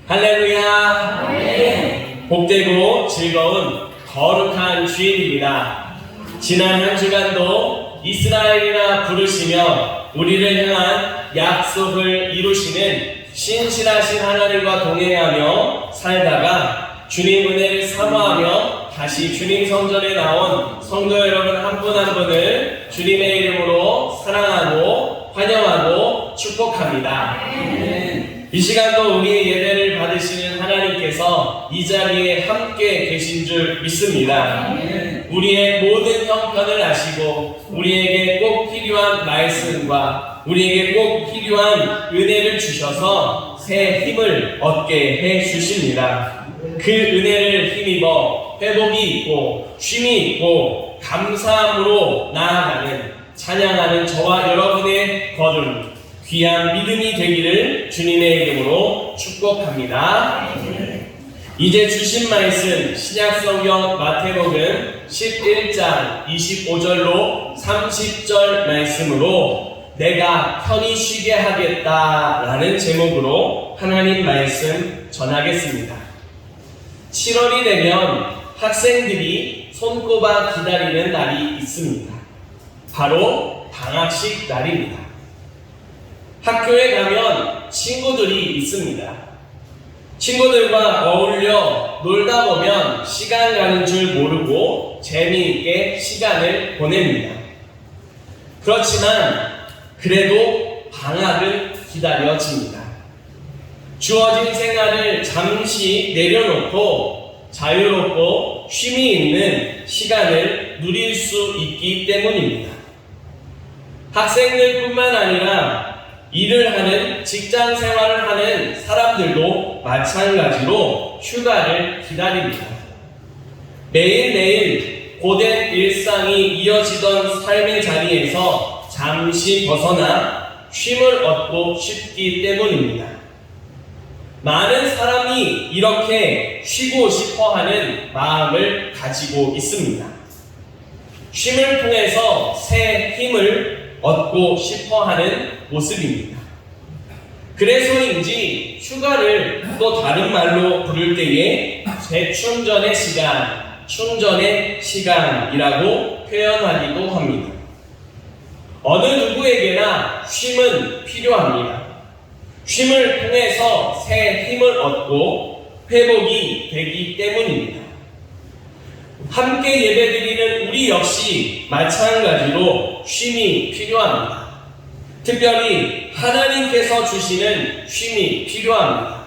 할렐루야. 복되고 즐거운 거룩한 주일입니다. 지난 한 주간도 이스라엘이라 부르시며 우리를 향한 약속을 이루시는 신실하신 하나님과 동행하며 살다가 주님 은혜를 사모하며 다시 주님 성전에 나온 성도 여러분 한 분 한 분을 주님의 이름으로 사랑하고 환영하고 축복합니다. 이 시간도 우리의 예배를 받으시는 하나님께서 이 자리에 함께 계신 줄 믿습니다. 우리의 모든 형편을 아시고 우리에게 꼭 필요한 말씀과 우리에게 꼭 필요한 은혜를 주셔서 새 힘을 얻게 해 주십니다. 그 은혜를 힘입어 회복이 있고 쉼이 있고 감사함으로 나아가는 찬양하는 저와 여러분의 걸음 귀한 믿음이 되기를 주님의 이름으로 축복합니다. 이제 주신 말씀 신약성경 마태복음 11장 25절로 30절 말씀으로 내가 편히 쉬게 하겠다라는 제목으로 하나님 말씀 전하겠습니다. 7월이 되면 학생들이 손꼽아 기다리는 날이 있습니다. 바로 방학식 날입니다. 학교에 가면 친구들이 있습니다. 친구들과 어울려 놀다 보면 시간 가는 줄 모르고 재미있게 시간을 보냅니다. 그렇지만 그래도 방학은 기다려집니다. 주어진 생활을 잠시 내려놓고 자유롭고 쉼이 있는 시간을 누릴 수 있기 때문입니다. 학생들뿐만 아니라 일을 하는 직장 생활을 하는 사람들도 마찬가지로 휴가를 기다립니다. 매일매일 고된 일상이 이어지던 삶의 자리에서 잠시 벗어나 쉼을 얻고 싶기 때문입니다. 많은 사람이 이렇게 쉬고 싶어 하는 마음을 가지고 있습니다. 쉼을 통해서 새 힘을 얻고 싶어 하는 모습입니다. 그래서인지 휴가를 또 다른 말로 부를 때에 재충전의 시간, 충전의 시간이라고 표현하기도 합니다. 어느 누구에게나 쉼은 필요합니다. 쉼을 통해서 새 힘을 얻고 회복이 되기 때문입니다. 함께 예배드리는 우리 역시 마찬가지로 쉼이 필요합니다. 특별히 하나님께서 주시는 쉼이 필요합니다.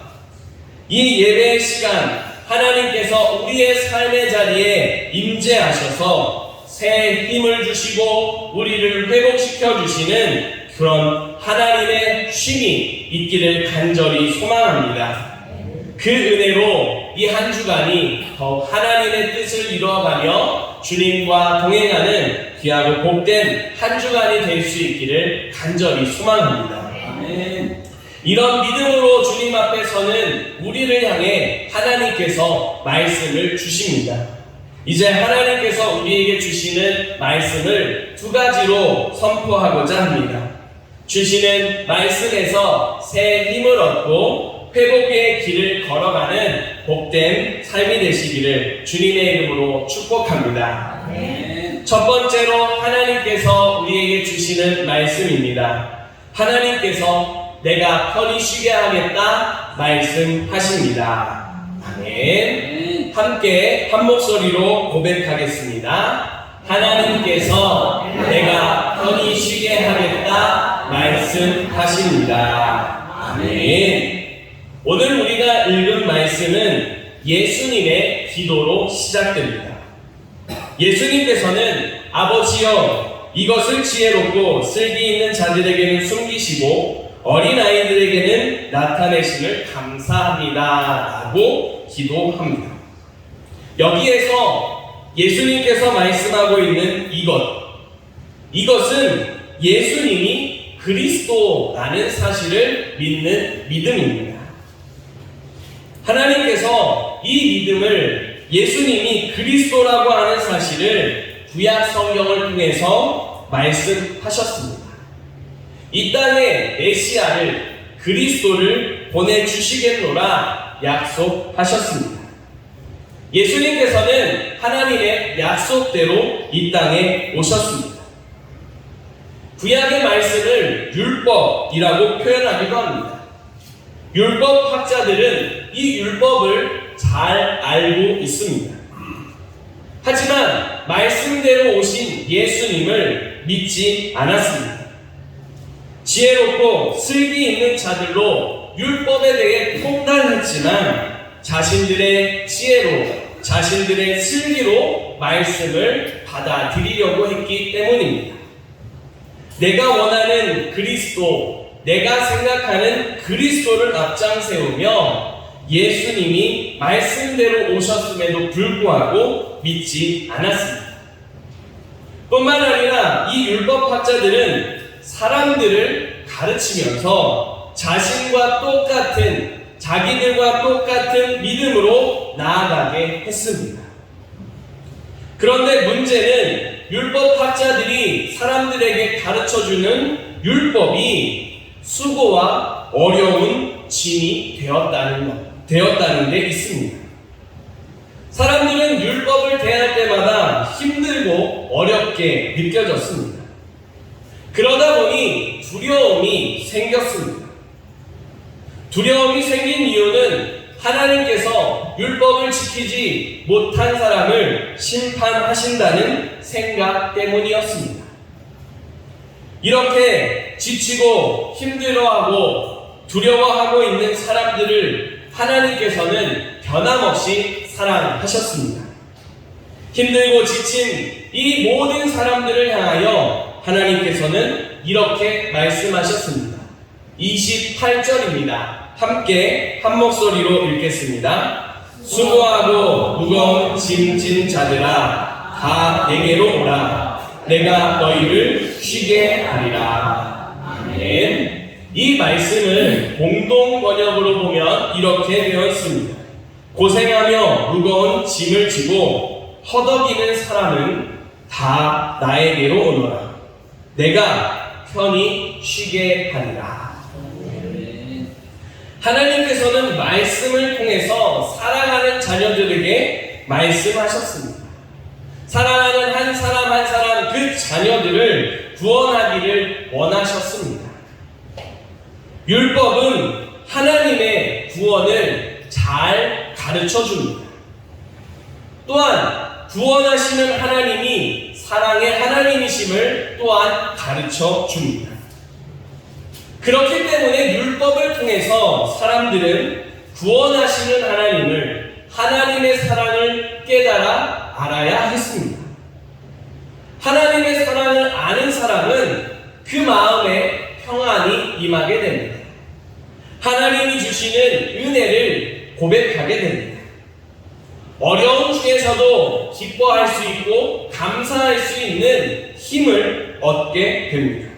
이 예배의 시간 하나님께서 우리의 삶의 자리에 임재하셔서 새 힘을 주시고 우리를 회복시켜 주시는 그런 하나님의 쉼이 있기를 간절히 소망합니다. 그 은혜로 이 한 주간이 더욱 하나님의 뜻을 이루어가며 주님과 동행하는 귀하고 복된 한 주간이 될 수 있기를 간절히 소망합니다. 이런 믿음으로 주님 앞에 서는 우리를 향해 하나님께서 말씀을 주십니다. 이제 하나님께서 우리에게 주시는 말씀을 두 가지로 선포하고자 합니다. 주시는 말씀에서 새 힘을 얻고 회복의 길을 걸어가는 복된 삶이 되시기를 주님의 이름으로 축복합니다. 첫 번째로 하나님께서 우리에게 주시는 말씀입니다. 하나님께서 내가 편히 쉬게 하겠다 말씀하십니다. 아멘. 함께 한 목소리로 고백하겠습니다. 하나님께서 내가 편히 쉬게 하겠다 말씀하십니다. 아멘. 오늘 우리가 읽은 말씀은 예수님의 기도로 시작됩니다. 예수님께서는 아버지여 이것을 지혜롭고 쓸기 있는 자들에게는 숨기시고 어린아이들에게는 나타내심을 감사합니다 라고 기도합니다. 여기에서 예수님께서 말씀하고 있는 이것은 예수님이 그리스도라는 사실을 믿는 믿음입니다. 하나님께서 이 믿음을 예수님이 그리스도라고 하는 사실을 구약 성경을 통해서 말씀하셨습니다. 이 땅에 메시아를 그리스도를 보내주시겠노라 약속하셨습니다. 예수님께서는 하나님의 약속대로 이 땅에 오셨습니다. 구약의 말씀을 율법이라고 표현하기도 합니다. 율법 학자들은 이 율법을 잘 알고 있습니다. 하지만 말씀대로 오신 예수님을 믿지 않았습니다. 지혜롭고 슬기 있는 자들로 율법에 대해 통달했지만 자신들의 지혜로, 자신들의 슬기로 말씀을 받아들이려고 했기 때문입니다. 내가 원하는 그리스도, 내가 생각하는 그리스도를 앞장세우며 예수님이 말씀대로 오셨음에도 불구하고 믿지 않았습니다. 뿐만 아니라 이 율법학자들은 사람들을 가르치면서 자기들과 똑같은 믿음으로 나아가게 했습니다. 그런데 문제는 율법학자들이 사람들에게 가르쳐주는 율법이 수고와 어려운 짐이 되었다는 데 있습니다. 사람들은 율법을 대할 때마다 힘들고 어렵게 느껴졌습니다. 그러다 보니 두려움이 생겼습니다. 두려움이 생긴 이유는 하나님께서 율법을 지키지 못한 사람을 심판하신다는 생각 때문이었습니다. 이렇게 지치고 힘들어하고 두려워하고 있는 사람들을 하나님께서는 변함없이 사랑하셨습니다. 힘들고 지친 이 모든 사람들을 향하여 하나님께서는 이렇게 말씀하셨습니다. 28절입니다. 함께 한 목소리로 읽겠습니다. 수고하고 무거운 짐진 자들아 다 내게로 오라. 내가 너희를 쉬게 하리라. 아멘. 이 말씀을 공동 번역으로 보면 이렇게 되어 있습니다. 고생하며 무거운 짐을 지고 허덕이는 사람은 다 나에게로 오너라. 내가 편히 쉬게 하리라. 하나님께서는 말씀을 통해서 사랑하는 자녀들에게 말씀하셨습니다. 사랑하는 한 사람 한 사람 그 자녀들을 구원하기를 원하셨습니다. 율법은 하나님의 구원을 잘 가르쳐 줍니다. 또한 구원하시는 하나님이 사랑의 하나님이심을 또한 가르쳐 줍니다. 그렇기 때문에 율법을 통해서 사람들은 구원하시는 하나님을, 하나님의 사랑을 깨달아 알아야 했습니다. 하나님의 사랑을 아는 사람은 그 마음에 평안이 임하게 됩니다. 하나님이 주시는 은혜를 고백하게 됩니다. 어려운 중에서도 기뻐할 수 있고 감사할 수 있는 힘을 얻게 됩니다.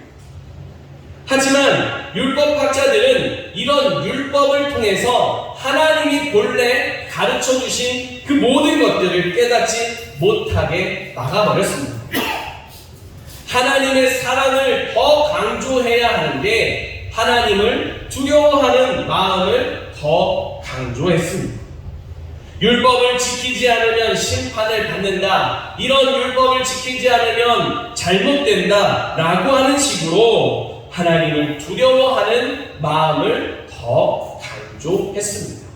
하지만 율법학자들은 이런 율법을 통해서 하나님이 본래 가르쳐 주신 그 모든 것들을 깨닫지 못하게 막아버렸습니다. 하나님의 사랑을 더 강조해야 하는데 하나님을 두려워하는 마음을 더 강조했습니다. 율법을 지키지 않으면 심판을 받는다. 이런 율법을 지키지 않으면 잘못된다. 라고 하는 식으로 하나님을 두려워하는 마음을 더 강조했습니다.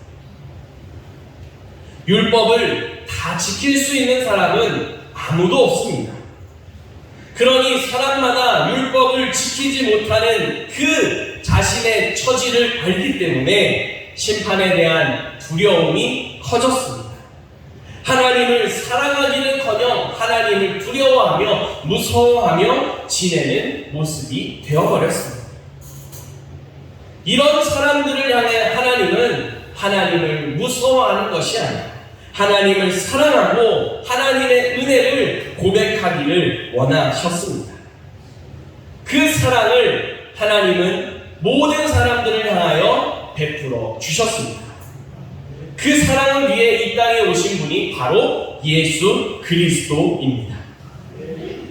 율법을 다 지킬 수 있는 사람은 아무도 없습니다. 그러니 사람마다 율법을 지키지 못하는 그 자신의 처지를 알기 때문에 심판에 대한 두려움이 커졌습니다. 하나님을 사랑하기는커녕 하나님을 두려워하며 무서워하며 지내는 모습이 되어버렸습니다. 이런 사람들을 향해 하나님은 하나님을 무서워하는 것이 아니라 하나님을 사랑하고 하나님의 은혜를 고백하기를 원하셨습니다. 그 사랑을 하나님은 모든 사람들을 향하여 베풀어 주셨습니다. 그 사랑을 위해 이 땅에 오신 분이 바로 예수 그리스도입니다.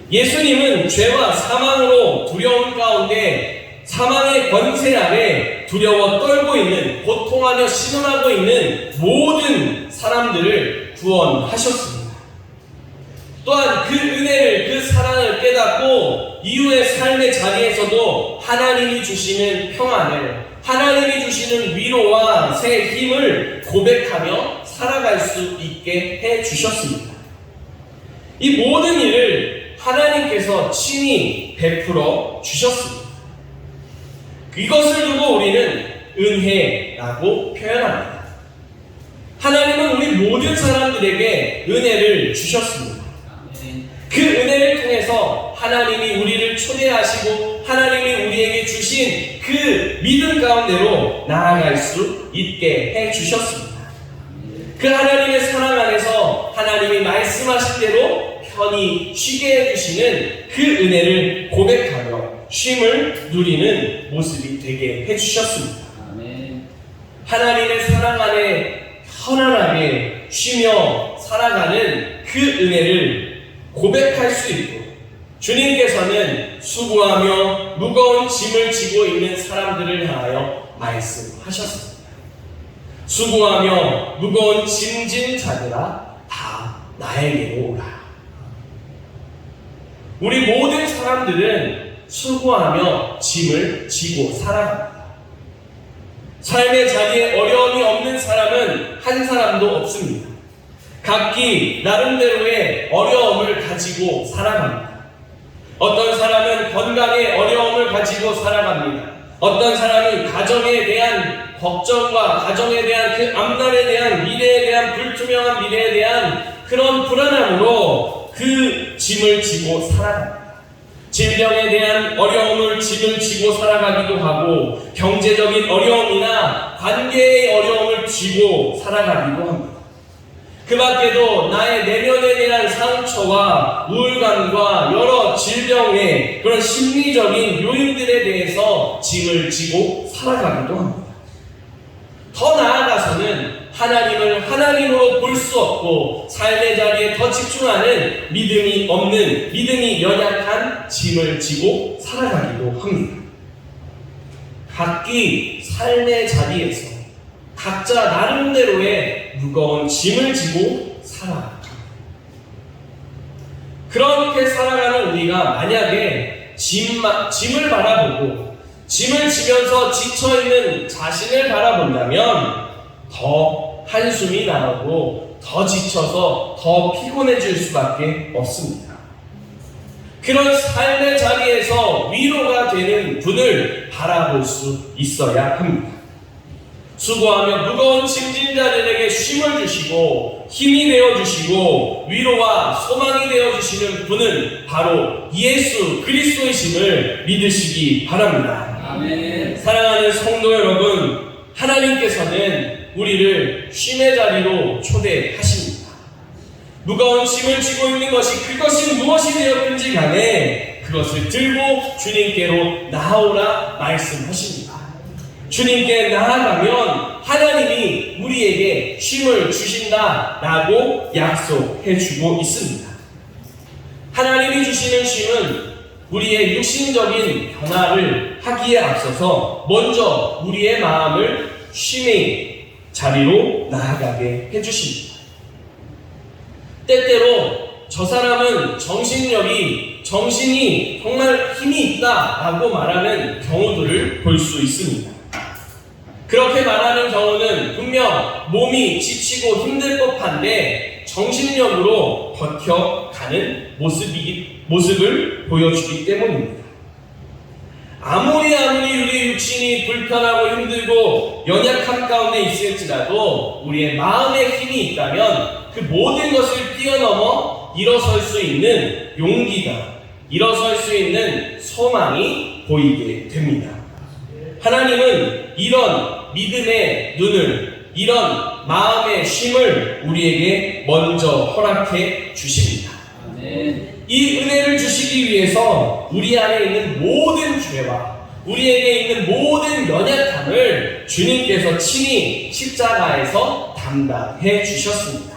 예수님은 죄와 사망으로 두려운 가운데 사망의 권세 아래 두려워 떨고 있는, 고통하며 신음하고 있는 모든 사람들을 구원하셨습니다. 또한 그 은혜를, 그 사랑을 깨닫고 이후의 삶의 자리에서도 하나님이 주시는 평안을, 하나님이 주시는 위로와 새 힘을 고백하며 살아갈 수 있게 해주셨습니다. 이 모든 일을 하나님께서 친히 베풀어 주셨습니다. 이것을 두고 우리는 은혜라고 표현합니다. 하나님은 우리 모든 사람들에게 은혜를 주셨습니다. 그 은혜를 통해서 하나님이 우리를 초대하시고 하나님이 우리에게 주신 그 믿음 가운데로 나아갈 수 있게 해주셨습니다. 그 하나님의 사랑 안에서 하나님이 말씀하신 대로 편히 쉬게 해주시는 그 은혜를 고백하며 쉼을 누리는 모습이 되게 해주셨습니다. 하나님의 사랑 안에 편안하게 쉬며 살아가는 그 은혜를 고백할 수 있고, 주님께서는 수고하며 무거운 짐을 지고 있는 사람들을 향하여 말씀하셨습니다. 수고하며 무거운 짐진 자들아 다 나에게로 오라. 우리 모든 사람들은 수고하며 짐을 지고 살아갑니다. 삶의 자리에 어려움이 없는 사람은 한 사람도 없습니다. 각기 나름대로의 어려움을 가지고 살아갑니다. 어떤 사람은 건강에 어려움을 가지고 살아갑니다. 어떤 사람은 가정에 대한 걱정과 가정에 대한 그 앞날에 대한 미래에 대한 불투명한 미래에 대한 그런 불안함으로 그 짐을 지고 살아갑니다. 질병에 대한 어려움을 짐을 지고 살아가기도 하고, 경제적인 어려움이나 관계의 어려움을 지고 살아가기도 합니다. 그 밖에도 나의 내면에 대한 상처와 우울감과 여러 질병의 그런 심리적인 요인들에 대해서 짐을 지고 살아가기도 합니다. 더 나아가서는 하나님을 하나님으로 볼 수 없고 삶의 자리에 더 집중하는 믿음이 없는, 믿음이 연약한 짐을 지고 살아가기도 합니다. 각기 삶의 자리에서 각자 나름대로의 무거운 짐을 지고 살아갑니다. 그렇게 살아가는 우리가 만약에 짐을 바라보고 짐을 지면서 지쳐있는 자신을 바라본다면 더 한숨이 나오고 더 지쳐서 더 피곤해질 수밖에 없습니다. 그런 삶의 자리에서 위로가 되는 분을 바라볼 수 있어야 합니다. 수고하며 무거운 짐진 자들에게 쉼을 주시고 힘이 되어주시고 위로와 소망이 되어주시는 분은 바로 예수 그리스도이심을 믿으시기 바랍니다. 아멘. 사랑하는 성도 여러분, 하나님께서는 우리를 쉼의 자리로 초대하십니다. 무거운 짐을 지고 있는 것이 그것이 무엇이 되었든지 간에 그것을 들고 주님께로 나아오라 말씀하십니다. 주님께 나아가면 하나님이 우리에게 쉼을 주신다라고 약속해 주고 있습니다. 하나님이 주시는 쉼은 우리의 육신적인 변화를 하기에 앞서서 먼저 우리의 마음을 쉼의 자리로 나아가게 해주십니다. 때때로 저 사람은 정신이 정말 힘이 있다라고 말하는 경우들을 볼 수 있습니다. 그렇게 말하는 경우는 분명 몸이 지치고 힘들 법한데 정신력으로 버텨가는 모습을 보여주기 때문입니다. 아무리 우리 육신이 불편하고 힘들고 연약함 가운데 있을지라도 우리의 마음에 힘이 있다면 그 모든 것을 뛰어넘어 일어설 수 있는 용기가, 일어설 수 있는 소망이 보이게 됩니다. 하나님은 이런 믿음의 눈을, 이런 마음의 쉼을 우리에게 먼저 허락해 주십니다. 이 은혜를 주시기 위해서 우리 안에 있는 모든 죄와 우리에게 있는 모든 연약함을 주님께서 친히 십자가에서 담당해 주셨습니다.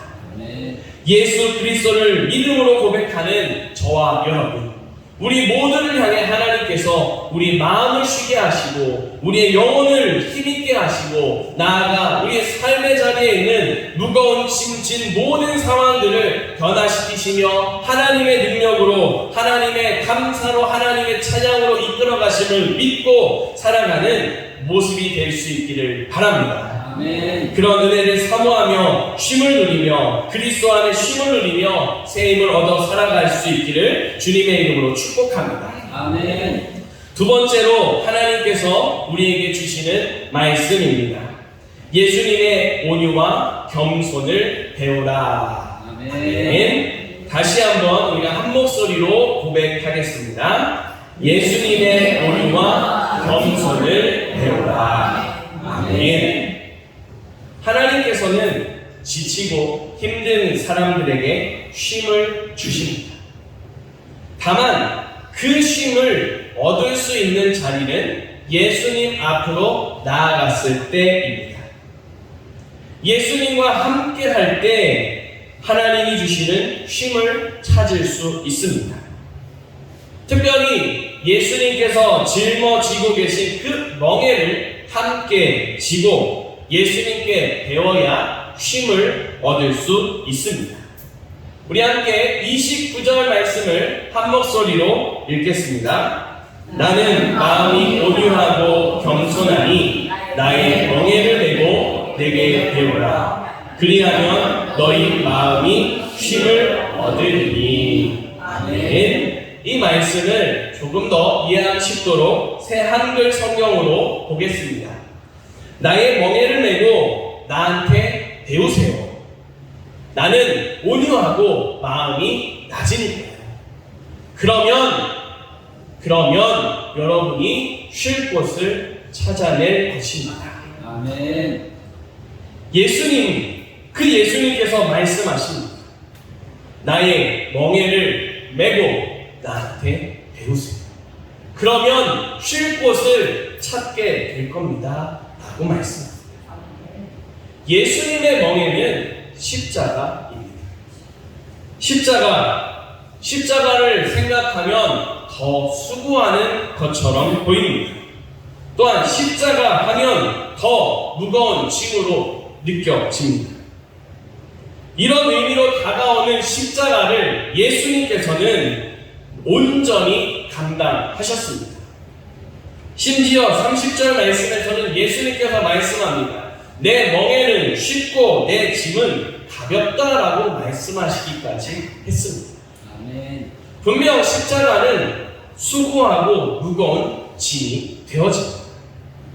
예수 그리스도를 믿음으로 고백하는 저와 여러분, 우리 모두를 향해 하나님께서 우리 마음을 쉬게 하시고 우리의 영혼을 힘있게 하시고 나아가 우리의 삶의 자리에 있는 무거운 짐진 모든 상황들을 변화시키시며 하나님의 능력으로 하나님의 감사로 하나님의 찬양으로 이끌어 가심을 믿고 살아가는 모습이 될 수 있기를 바랍니다. 아멘. 그런 은혜를 사모하며 쉼을 누리며 그리스도 안에 쉼을 누리며 새 힘을 얻어 살아갈 수 있기를 주님의 이름으로 축복합니다. 아멘. 두 번째로 하나님께서 우리에게 주시는 말씀입니다. 예수님의 온유와 겸손을 배우라. 아멘. 다시 한번 우리가 한 목소리로 고백하겠습니다. 예수님의 온유와 겸손을 배우라. 아멘. 하나님께서는 지치고 힘든 사람들에게 쉼을 주십니다. 다만 그 쉼을 얻을 수 있는 자리는 예수님 앞으로 나아갔을 때입니다. 예수님과 함께 할 때 하나님이 주시는 쉼을 찾을 수 있습니다. 특별히 예수님께서 짊어지고 계신 그 멍에를 함께 지고 예수님께 배워야 쉼을 얻을 수 있습니다. 우리 함께 29절 말씀을 한 목소리로 읽겠습니다. 나는 마음이 온유하고 겸손하니 나의 멍에를 메고 내게 배우라. 그리하면 너희 마음이 쉼을 얻으리니. 아멘. 이 말씀을 조금 더 이해하기 쉽도록 새 한글 성경으로 보겠습니다. 나의 멍에를 메고 나한테 배우세요. 나는 온유하고 마음이 낮으니까요. 그러면 여러분이 쉴 곳을 찾아낼 것입니다. 아멘. 예수님께서 말씀하십니다. 나의 멍에를 메고 나한테 배우세요. 그러면 쉴 곳을 찾게 될 겁니다. 라고 말씀합니다. 예수님의 멍에는 십자가입니다. 십자가를 생각하면 더 수고하는 것처럼 보입니다. 또한 십자가 하면 더 무거운 짐으로 느껴집니다. 이런 의미로 다가오는 십자가를 예수님께서는 온전히 감당하셨습니다. 심지어 30절 말씀에서는 예수님께서 말씀합니다. 내 멍에는 쉽고 내 짐은 가볍다라고 말씀하시기까지 했습니다. 아멘. 분명 십자가는 수고하고 무거운 짐이 되어집니다.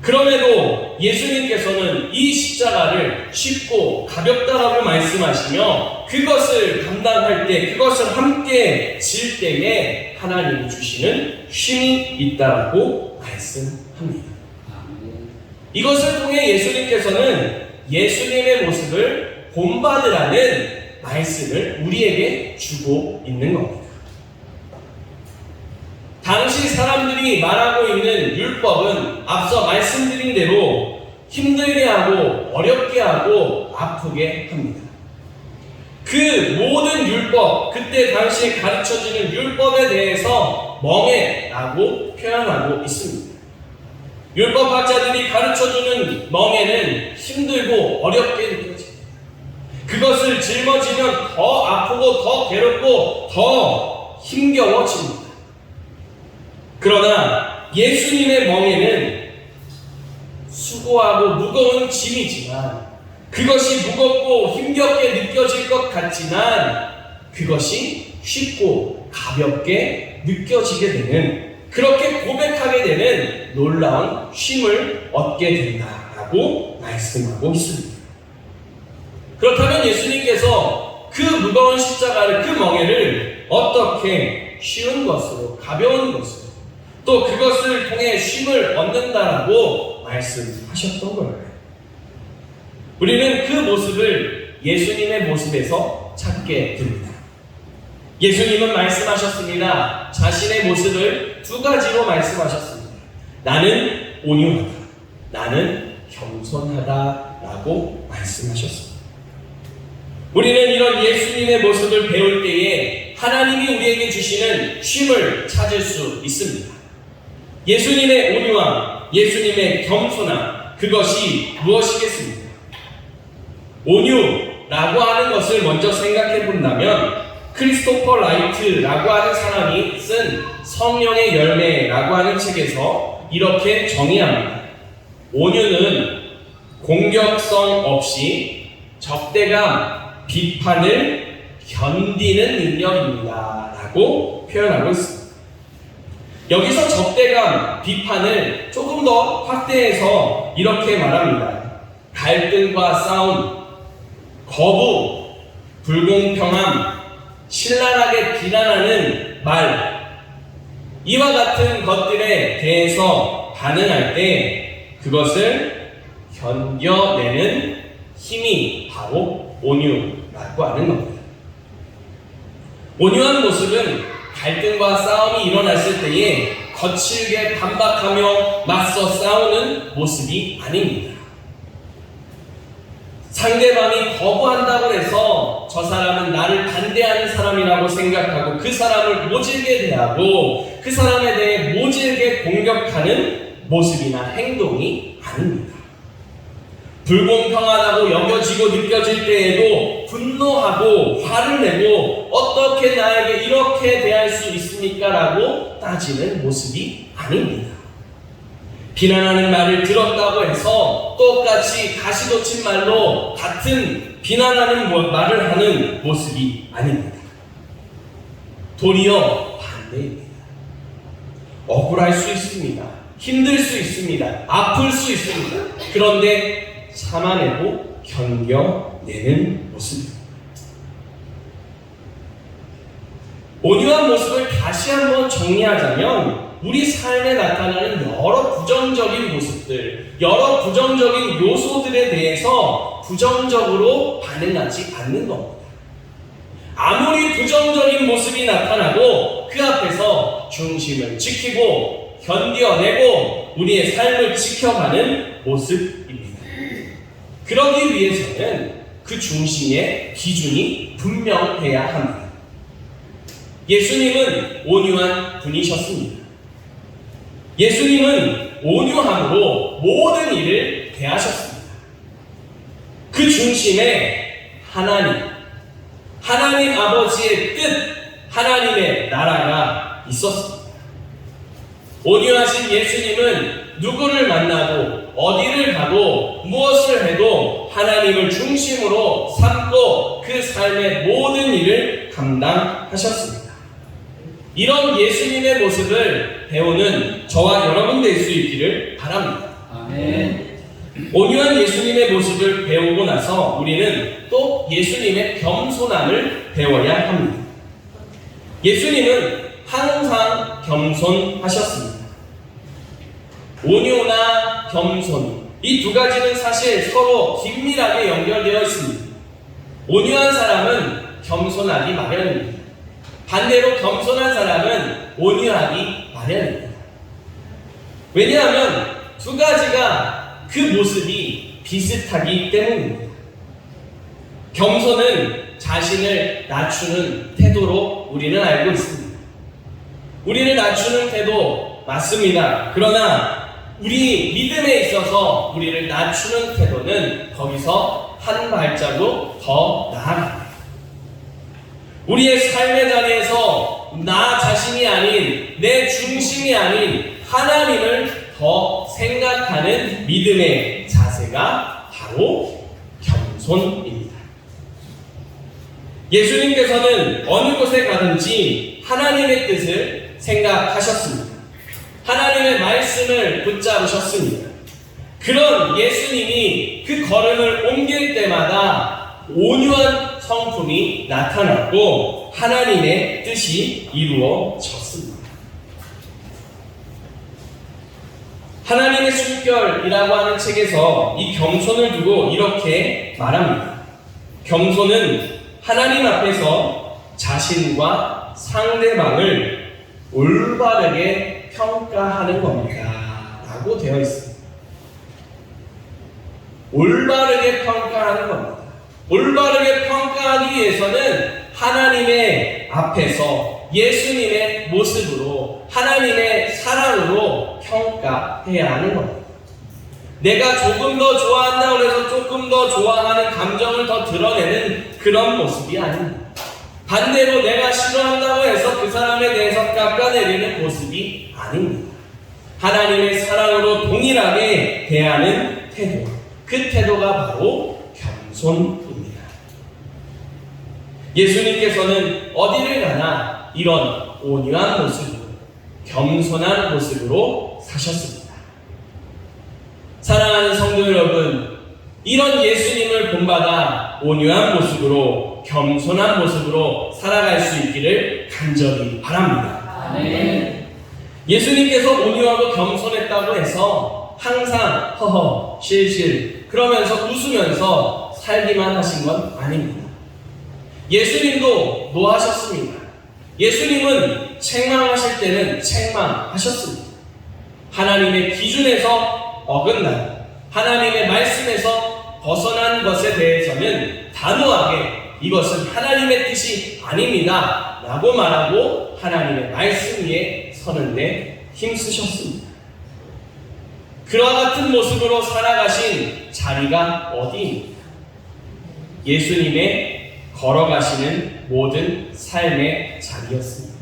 그럼에도 예수님께서는 이 십자가를 쉽고 가볍다라고 말씀하시며 그것을 감당할 때, 그것을 함께 질 때에 하나님이 주시는 쉼이 있다라고 말씀합니다. 아멘. 이것을 통해 예수님께서는 예수님의 모습을 본받으라는 말씀을 우리에게 주고 있는 겁니다. 당시 사람들이 말하고 있는 율법은 앞서 말씀드린 대로 힘들게 하고 어렵게 하고 아프게 합니다. 그 모든 율법, 그때 당시에 가르쳐지는 율법에 대해서 멍에라고 표현하고 있습니다. 율법학자들이 가르쳐주는 멍에는 힘들고 어렵게 느껴집니다. 그것을 짊어지면 더 아프고 더 괴롭고 더 힘겨워집니다. 그러나 예수님의 멍에는 수고하고 무거운 짐이지만 그것이 무겁고 힘겹게 느껴질 것 같지만 그것이 쉽고 가볍게 느껴지게 되는, 그렇게 고백하게 되는 놀라운 쉼을 얻게 된다라고 말씀하고 있습니다. 그렇다면 예수님께서 그 무거운 십자가를, 그 멍에를 어떻게 쉬운 것으로, 가벼운 것으로, 또 그것을 통해 쉼을 얻는다라고 말씀하셨던 걸까요? 우리는 그 모습을 예수님의 모습에서 찾게 됩니다. 예수님은 말씀하셨습니다. 자신의 모습을 두 가지로 말씀하셨습니다. 나는 온유하다, 나는 겸손하다라고 말씀하셨습니다. 우리는 이런 예수님의 모습을 배울 때에 하나님이 우리에게 주시는 쉼을 찾을 수 있습니다. 예수님의 온유함, 예수님의 겸손함, 그것이 무엇이겠습니까? 온유라고 하는 것을 먼저 생각해 본다면 크리스토퍼 라이트라고 하는 사람이 쓴 성령의 열매라고 하는 책에서 이렇게 정의합니다. 온유는 공격성 없이 적대감, 비판을 견디는 능력입니다 라고 표현하고 있습니다. 여기서 적대감, 비판을 조금 더 확대해서 이렇게 말합니다. 갈등과 싸움, 거부, 불공평함, 신랄하게 비난하는 말, 이와 같은 것들에 대해서 반응할 때 그것을 견뎌내는 힘이 바로 온유라고 하는 겁니다. 온유한 모습은 갈등과 싸움이 일어났을 때에 거칠게 반박하며 맞서 싸우는 모습이 아닙니다. 상대방이 거부한다고 해서 저 사람은 나를 반대하는 사람이라고 생각하고 그 사람을 모질게 대하고 그 사람에 대해 모질게 공격하는 모습이나 행동이 아닙니다. 불공평하다고 여겨지고 느껴질 때에도 분노하고 화를 내고 어떻게 나에게 이렇게 대할 수 있습니까? 라고 따지는 모습이 아닙니다. 비난하는 말을 들었다고 해서 똑같이 가시돋친 말로 같은 비난하는 말을 하는 모습이 아닙니다. 도리어 반대입니다. 억울할 수 있습니다. 힘들 수 있습니다. 아플 수 있습니다. 그런데 참아내고 견뎌내는 모습입니다. 온유한 모습을 다시 한번 정리하자면 우리 삶에 나타나는 여러 부정적인 모습들, 여러 부정적인 요소들에 대해서 부정적으로 반응하지 않는 겁니다. 아무리 부정적인 모습이 나타나도 그 앞에서 중심을 지키고 견뎌내고 우리의 삶을 지켜가는 모습입니다. 그러기 위해서는 그 중심의 기준이 분명해야 합니다. 예수님은 온유한 분이셨습니다. 예수님은 온유함으로 모든 일을 대하셨습니다. 그 중심에 하나님 아버지의 뜻, 하나님의 나라가 있었습니다. 온유하신 예수님은 누구를 만나도 어디를 가도 무엇을 해도 하나님을 중심으로 삼고 그 삶의 모든 일을 감당하셨습니다. 이런 예수님의 모습을 배우는 저와 여러분 될 수 있기를 바랍니다. 아멘. 온유한 예수님의 모습을 배우고 나서 우리는 또 예수님의 겸손함을 배워야 합니다. 예수님은 항상 겸손하셨습니다. 온유나 겸손, 이 두 가지는 사실 서로 긴밀하게 연결되어 있습니다. 온유한 사람은 겸손하기 마련입니다. 반대로 겸손한 사람은 온유하기 마련입니다. 왜냐하면 두 가지가 그 모습이 비슷하기 때문입니다. 겸손은 자신을 낮추는 태도로 우리는 알고 있습니다. 우리를 낮추는 태도 맞습니다. 그러나 우리 믿음에 있어서 우리를 낮추는 태도는 거기서 한 발자국 더 나아갑니다. 우리의 삶의 자리에서 나 자신이 아닌, 내 중심이 아닌 하나님을 더 생각하는 믿음의 자세가 바로 겸손입니다. 예수님께서는 어느 곳에 가든지 하나님의 뜻을 생각하셨습니다. 하나님의 말씀을 붙잡으셨습니다. 그런 예수님이 그 걸음을 옮길 때마다 온유한 성품이 나타났고 하나님의 뜻이 이루어졌습니다. 하나님의 숨결이라고 하는 책에서 이 겸손을 두고 이렇게 말합니다. 겸손은 하나님 앞에서 자신과 상대방을 올바르게 평가하는 겁니다. 라고 되어 있습니다. 올바르게 평가하는 겁니다. 올바르게 평가하기 위해서는 하나님의 앞에서 예수님의 모습으로 하나님의 사랑으로 평가해야 하는 겁니다. 내가 조금 더 좋아한다고 해서 조금 더 좋아하는 감정을 더 드러내는 그런 모습이 아닙니다. 반대로 내가 싫어한다고 해서 그 사람에 대해서 깎아내리는 모습이 아닙니다. 하나님의 사랑으로 동일하게 대하는 태도, 그 태도가 바로 겸손입니다. 예수님께서는 어디를 가나 이런 온유한 모습으로, 겸손한 모습으로 사셨습니다. 사랑하는 성도 여러분, 이런 예수님을 본받아 온유한 모습으로, 겸손한 모습으로 살아갈 수 있기를 간절히 바랍니다. 아멘. 예수님께서 온유하고 겸손했다고 해서 항상 허허, 실실 그러면서 웃으면서 살기만 하신 건 아닙니다. 예수님도 노하셨습니다. 예수님은 책망하실 때는 책망하셨습니다. 하나님의 기준에서 어긋난, 하나님의 말씀에서 벗어난 것에 대해서는 단호하게 이것은 하나님의 뜻이 아닙니다 라고 말하고 하나님의 말씀 위에 서는데 힘쓰셨습니다. 그와 같은 모습으로 살아가신 자리가 어디입니까? 예수님의 걸어가시는 모든 삶의 자리였습니다.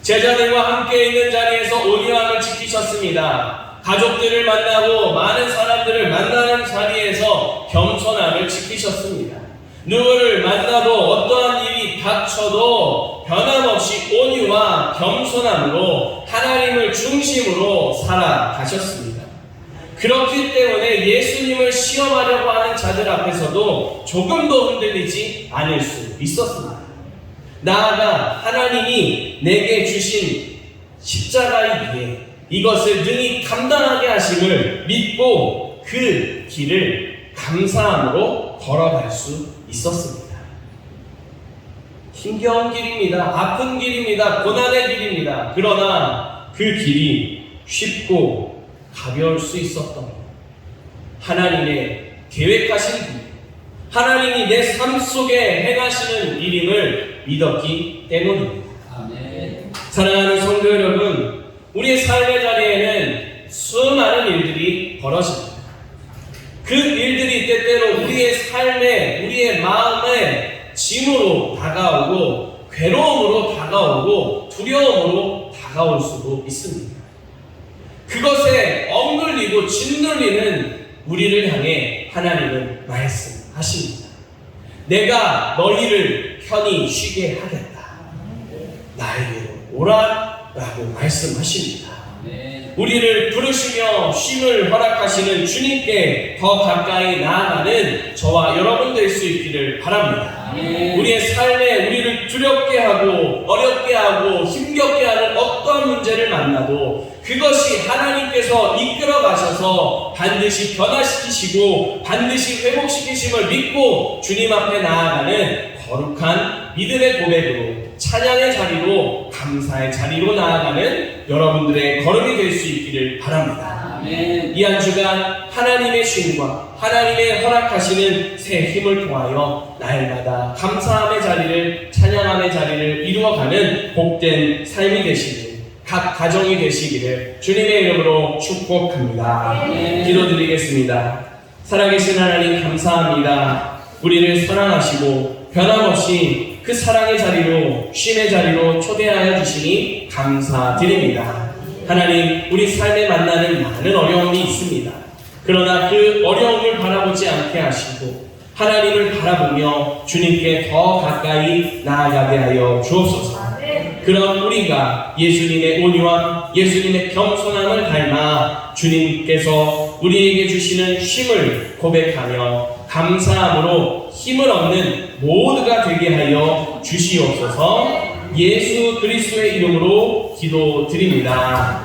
제자들과 함께 있는 자리에서 온유함을 지키셨습니다. 가족들을 만나고 많은 사람들을 만나는 자리에서 겸손함을 지키셨습니다. 누구를 만나도 어떠한 일이 닥쳐도 변함없이 온유와 겸손함으로 하나님을 중심으로 살아가셨습니다. 그렇기 때문에 예수님을 시험하려고 하는 자들 앞에서도 조금도 흔들리지 않을 수 있었습니다. 나아가 하나님이 내게 주신 십자가의 위에 이것을 능히 감당하게 하심을 믿고 그 길을 감사함으로 걸어갈 수 있었습니다. 힘겨운 길입니다. 아픈 길입니다. 고난의 길입니다. 그러나 그 길이 쉽고 가벼울 수 있었던 하나님의 계획하신 길, 하나님이 내 삶 속에 행하시는 일임을 믿었기 때문입니다. 아멘. 사랑하는 성도 여러분, 우리의 삶의 자리에는 수많은 일들이 벌어집니다. 그 일들이 때때로 우리의 삶에, 우리의 마음에 짐으로 다가오고 괴로움으로 다가오고 두려움으로 다가올 수도 있습니다. 그것에 억눌리고 짓눌리는 우리를 향해 하나님은 말씀하십니다. 내가 너희를 편히 쉬게 하겠다. 나에게로 오라 라고 말씀하십니다. 아멘. 우리를 부르시며 쉼을 허락하시는 주님께 더 가까이 나아가는 저와 여러분 될 수 있기를 바랍니다. 아멘. 우리의 삶에 우리를 두렵게 하고 어렵게 하고 힘겹게 하는 어떤 문제를 만나도 그것이 하나님께서 이끌어 가셔서 반드시 변화시키시고 반드시 회복시키심을 믿고 주님 앞에 나아가는 거룩한 믿음의 고백으로 찬양의 자리로 감사의 자리로 나아가는 여러분들의 걸음이 될 수 있기를 바랍니다. 아멘. 이 한 주간 하나님의 쉼과 하나님의 허락하시는 새 힘을 통하여 날마다 감사함의 자리를, 찬양함의 자리를 이루어가는 복된 삶이 되시길, 각 가정이 되시기를 주님의 이름으로 축복합니다. 기도드리겠습니다. 살아계신 하나님 감사합니다. 우리를 사랑하시고 변함없이 그 사랑의 자리로, 쉼의 자리로 초대하여 주시니 감사드립니다. 하나님, 우리 삶에 만나는 많은 어려움이 있습니다. 그러나 그 어려움을 바라보지 않게 하시고 하나님을 바라보며 주님께 더 가까이 나아가게 하여 주옵소서. 그런 우리가 예수님의 온유함, 예수님의 겸손함을 닮아 주님께서 우리에게 주시는 쉼을 고백하며 감사함으로 힘을 얻는 모두가 되게 하여 주시옵소서. 예수 그리스도의 이름으로 기도드립니다.